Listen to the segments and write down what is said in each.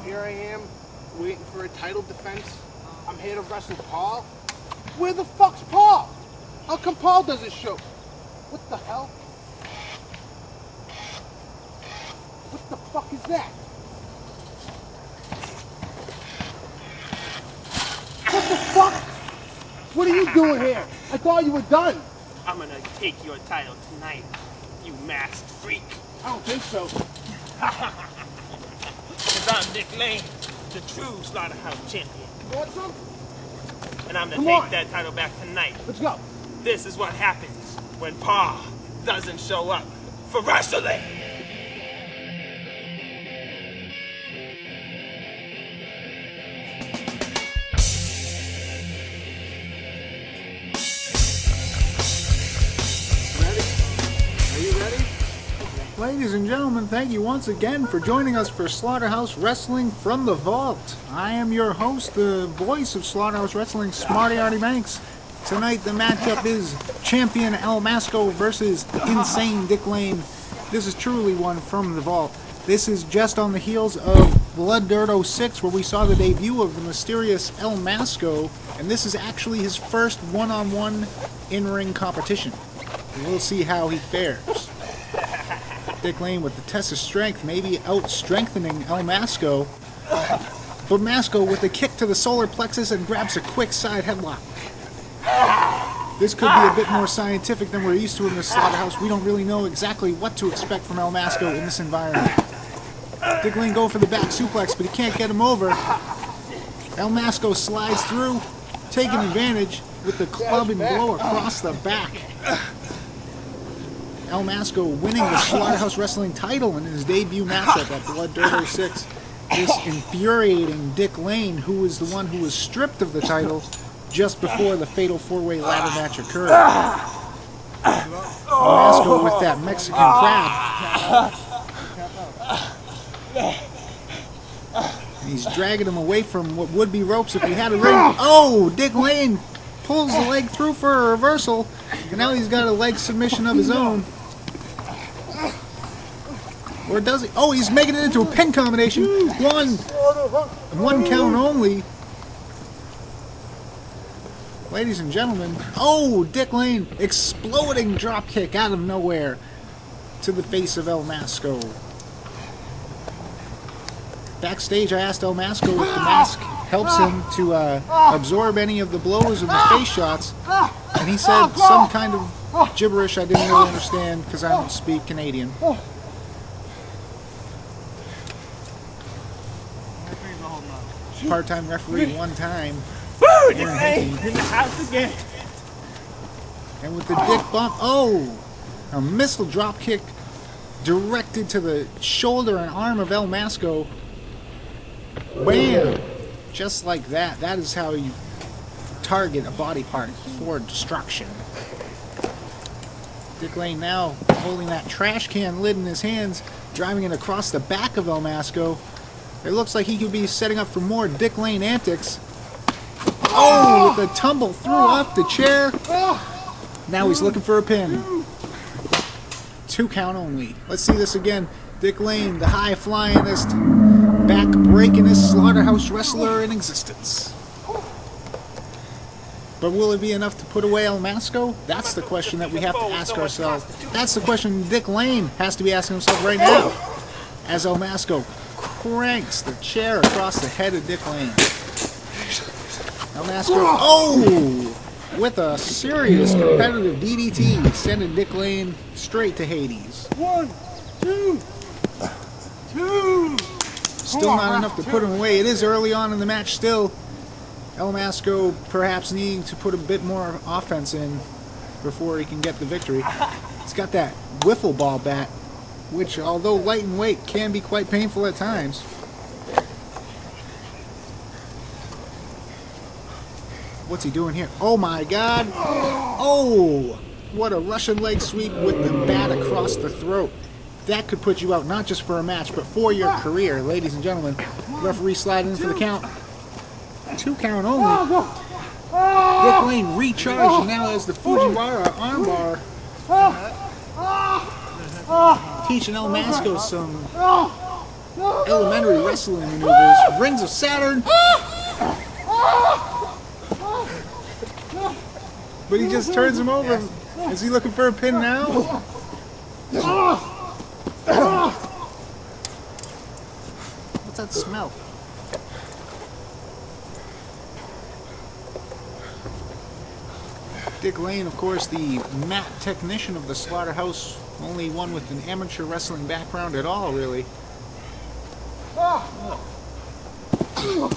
Here I am, waiting for a title defense. I'm here to wrestle Paul. Where the fuck's Paul? How come Paul doesn't show? What the hell? What the fuck is that? What the fuck? What are you doing here? I thought you were done. I'm gonna take your title tonight, you masked freak. I don't think so. Cause I'm Dick Lane, the true slaughterhouse champion. You want some? And I'm gonna take that title back tonight. Let's go. This is what happens when Paul doesn't show up for wrestling. Ladies and gentlemen, thank you once again for joining us for Slaughterhouse Wrestling from the Vault. I am your host, the voice of Slaughterhouse Wrestling, Smarty Artie Banks. Tonight the matchup is Champion El Masko versus Insane Dick Lane. This is truly one from the Vault. This is just on the heels of Blood Dirt 06, where we saw the debut of the mysterious El Masko, and this is actually his first one-on-one in-ring competition. We'll see how he fares. Dick Lane with the test of strength, maybe out-strengthening El Masko. But Masko with a kick to the solar plexus and grabs a quick side headlock. This could be a bit more scientific than we're used to in the Slaughterhouse. We don't really know exactly what to expect from El Masko in this environment. Dick Lane going for the back suplex, but he can't get him over. El Masko slides through, taking advantage with the club and blow across the back. El Masko winning the Slaughterhouse Wrestling title in his debut matchup at Blood Dirt 06. This infuriating Dick Lane, who was the one who was stripped of the title just before the fatal four-way ladder match occurred. El Masko with that Mexican crab. He's dragging him away from what would be ropes if he had a ring. Oh, Dick Lane pulls the leg through for a reversal, and now he's got a leg submission of his own. Or does he? Oh, he's making it into a pin combination. One count only. Ladies and gentlemen. Oh, Dick Lane exploding drop kick out of nowhere to the face of El Masko. Backstage, I asked El Masko if the mask helps him to absorb any of the blows of the face shots, and he said some kind of gibberish I didn't really understand because I don't speak Canadian. Part-time referee one time. Woo! Dick Lane in the house again. And with the dick bump, oh! A missile drop kick directed to the shoulder and arm of El Masko. Bam! Just like that. That is how you target a body part for destruction. Dick Lane now holding that trash can lid in his hands, driving it across the back of El Masko. It looks like he could be setting up for more Dick Lane antics. Oh, with the tumble through off the chair. Now he's looking for a pin. 2 count only. Let's see this again. Dick Lane, the high-flyingest, back-breakingest slaughterhouse wrestler in existence. But will it be enough to put away El Masko? That's the question that we have to ask ourselves. That's the question Dick Lane has to be asking himself right now. As El Masko cranks the chair across the head of Dick Lane. El Masko, oh! With a serious competitive DDT, sending Dick Lane straight to Hades. 1, 2, 2. Still not enough to put him away. It is early on in the match still. El Masko perhaps needing to put a bit more offense in before he can get the victory. He's got that wiffle ball bat, which, although light in weight, can be quite painful at times. What's he doing here? Oh my God! Oh! What a Russian leg sweep with the bat across the throat. That could put you out not just for a match, but for your career, ladies and gentlemen. Referee sliding in for the count. 2 count only. Dick Lane recharged and now has the Fujiwara armbar. teaching El Masko some elementary wrestling maneuvers. Rings of Saturn. But he just turns him over. Is he looking for a pin now? What's that smell? Dick Lane, of course, the mat technician of the Slaughterhouse, only one with an amateur wrestling background at all, really.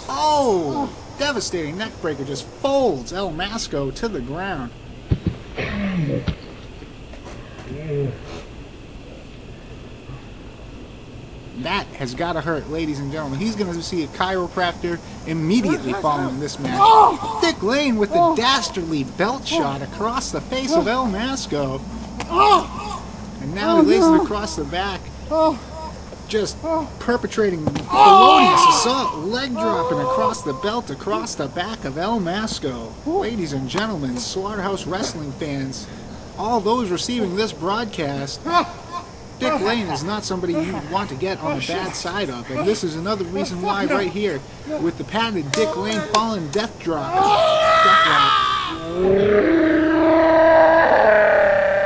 Oh! Devastating neckbreaker just folds El Masko to the ground. That has got to hurt, ladies and gentlemen. He's going to see a chiropractor immediately following this match. Dick Lane with the dastardly belt shot across the face of El Masko. And now he lays it across the back. Just perpetrating felonious assault, leg dropping across the belt, across the back of El Masko. Ladies and gentlemen, Slaughterhouse Wrestling fans, all those receiving this broadcast, Dick Lane is not somebody you want to get on the bad side of, and this is another reason why right here, with the patented Dick Lane fallen death drop.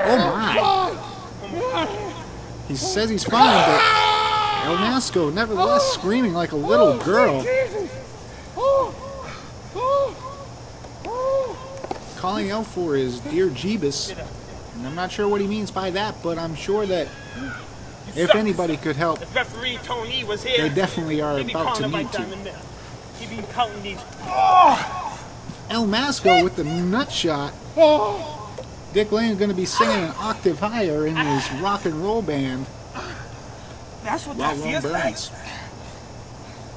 Oh my! He says he's fine, but El Masko nevertheless screaming like a little girl. Calling out for his dear Jeebus. And I'm not sure what he means by that, but I'm sure that if anybody could help, If referee Tony was here, they definitely are he'd be about to calling need to. He'd be counting these. El Masko with the nut shot. Dick Lane is going to be singing an octave higher in his rock and roll band. That's what While that Ron feels like. burns.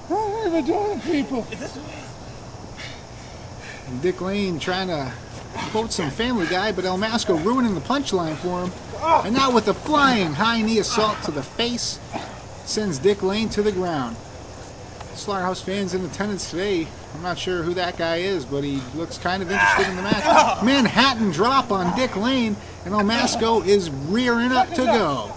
What are they doing, people? Is this And Dick Lane trying to quote some Family Guy, but El Masko ruining the punchline for him. And now with a flying high knee assault to the face, sends Dick Lane to the ground. Slaughterhouse fans in attendance today, I'm not sure who that guy is, but he looks kind of interested in the match. Manhattan drop on Dick Lane, and El Masko is rearing up to go.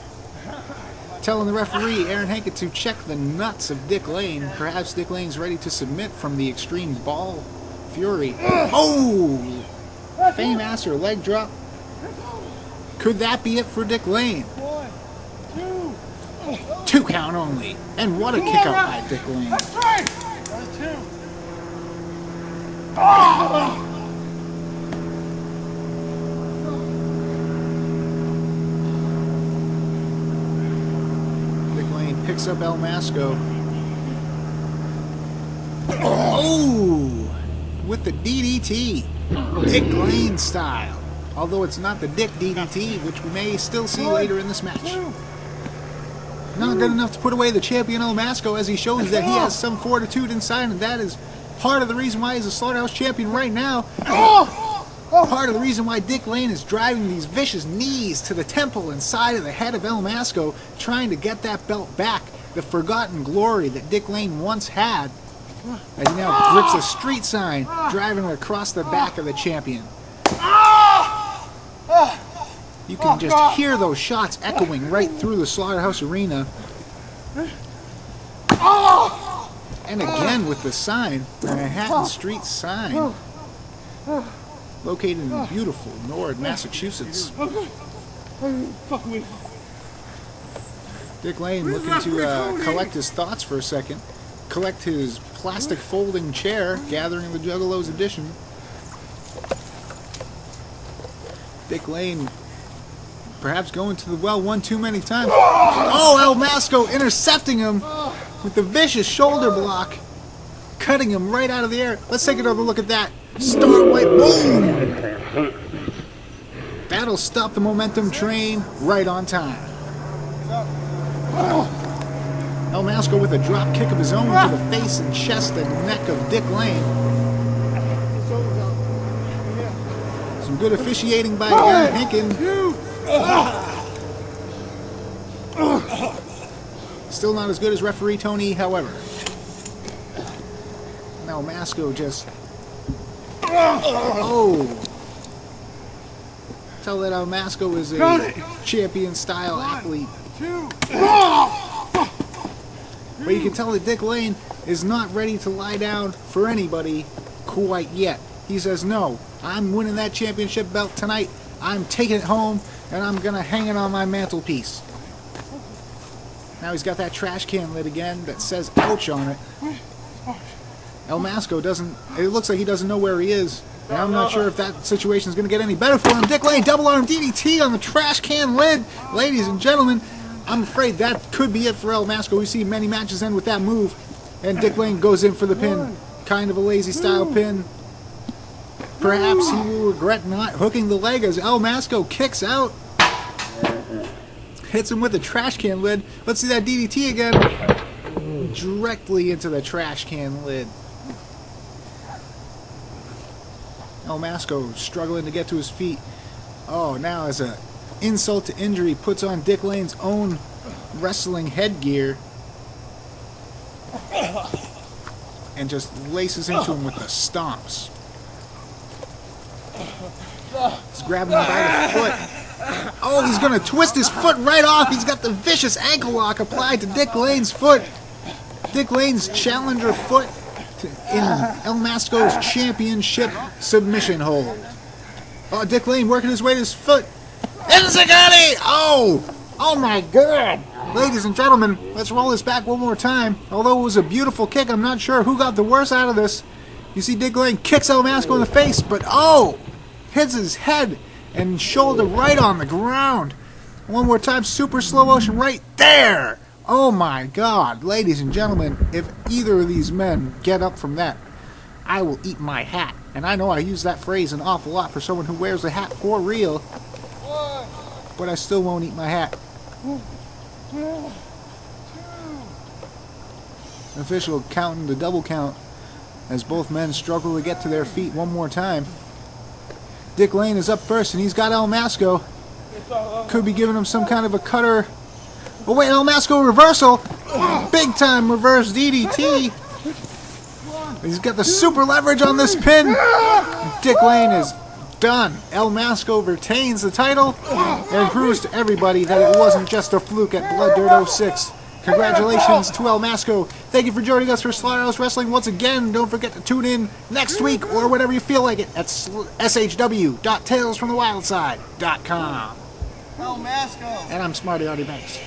Telling the referee, Aaron Hankett, to check the nuts of Dick Lane. Perhaps Dick Lane's ready to submit from the extreme ball fury. Oh! Fame-ass or leg drop. Could that be it for Dick Lane? 1, 2. 2 count only. And what a kick out by Dick Lane. That's right. That's 2. Dick Lane picks up El Masko. Oh! With the DDT. Dick Lane style. Although it's not the Dick DDT, which we may still see later in this match. Not good enough to put away the champion El Masko, as he shows that he has some fortitude inside, and that is part of the reason why he's a Slaughterhouse champion right now. Part of the reason why Dick Lane is driving these vicious knees to the temple and side of the head of El Masko, trying to get that belt back, the forgotten glory that Dick Lane once had, as he now grips a street sign, driving it across the back of the champion. You can just hear those shots echoing right through the Slaughterhouse arena. And again with the sign, the Manhattan Street sign, located in beautiful Norwood, Massachusetts. Dick Lane looking to collect his thoughts for a second, collect his plastic folding chair, gathering the Juggalos edition. Dick Lane perhaps going to the well one too many times. Oh, El Masko intercepting him with the vicious shoulder block, cutting him right out of the air. Let's take another look at that. Starlight, boom! That'll stop the momentum train right on time. El Masko with a drop kick of his own to the face and chest and neck of Dick Lane. Some good officiating by Aaron Hinkin. Still not as good as referee Tony, however. Now Masko just Tell that Masko is Count a it. champion-style 1, athlete. 2. But you can tell that Dick Lane is not ready to lie down for anybody quite yet. He says, no, I'm winning that championship belt tonight. I'm taking it home, and I'm going to hang it on my mantelpiece. Now he's got that trash can lid again that says ouch on it. El Masko doesn't, it looks like he doesn't know where he is. And I'm not sure if that situation is going to get any better for him. Dick Lane, double arm DDT on the trash can lid. Ladies and gentlemen, I'm afraid that could be it for El Masko. We see many matches end with that move. And Dick Lane goes in for the pin. Kind of a lazy style pin. Perhaps he will regret not hooking the leg as El Masko kicks out. Hits him with the trash can lid. Let's see that DDT again. Directly into the trash can lid. El Masko struggling to get to his feet. Oh, now as a insult to injury, puts on Dick Lane's own wrestling headgear and just laces into him with the stomps. He's grabbing him by the foot. Oh, he's going to twist his foot right off. He's got the vicious ankle lock applied to Dick Lane's foot. Dick Lane's challenger foot in El Masko's championship submission hold. Oh, Dick Lane working his way to his foot. Enzigati! Oh my God! Ladies and gentlemen, let's roll this back one more time. Although it was a beautiful kick, I'm not sure who got the worst out of this. You see Dick Lane kicks El Masko in the face, but hits his head and shoulder right on the ground. One more time, super slow motion right there. Oh my God, ladies and gentlemen, if either of these men get up from that, I will eat my hat. And I know I use that phrase an awful lot for someone who wears a hat for real, but I still won't eat my hat. Official counting the double count as both men struggle to get to their feet one more time. Dick Lane is up first and he's got El Masko. Could be giving him some kind of a cutter. Oh wait, El Masko reversal! Big time reverse DDT! He's got the super leverage on this pin! Dick Lane is done. El Masko retains the title and proves to everybody that it wasn't just a fluke at Blood Dirt 06. Congratulations to El Masko. Thank you for joining us for Slaughterhouse Wrestling once again. Don't forget to tune in next week or whenever you feel like it at shw.talesfromthewildside.com. El Masko. And I'm Smarty Artie Banks.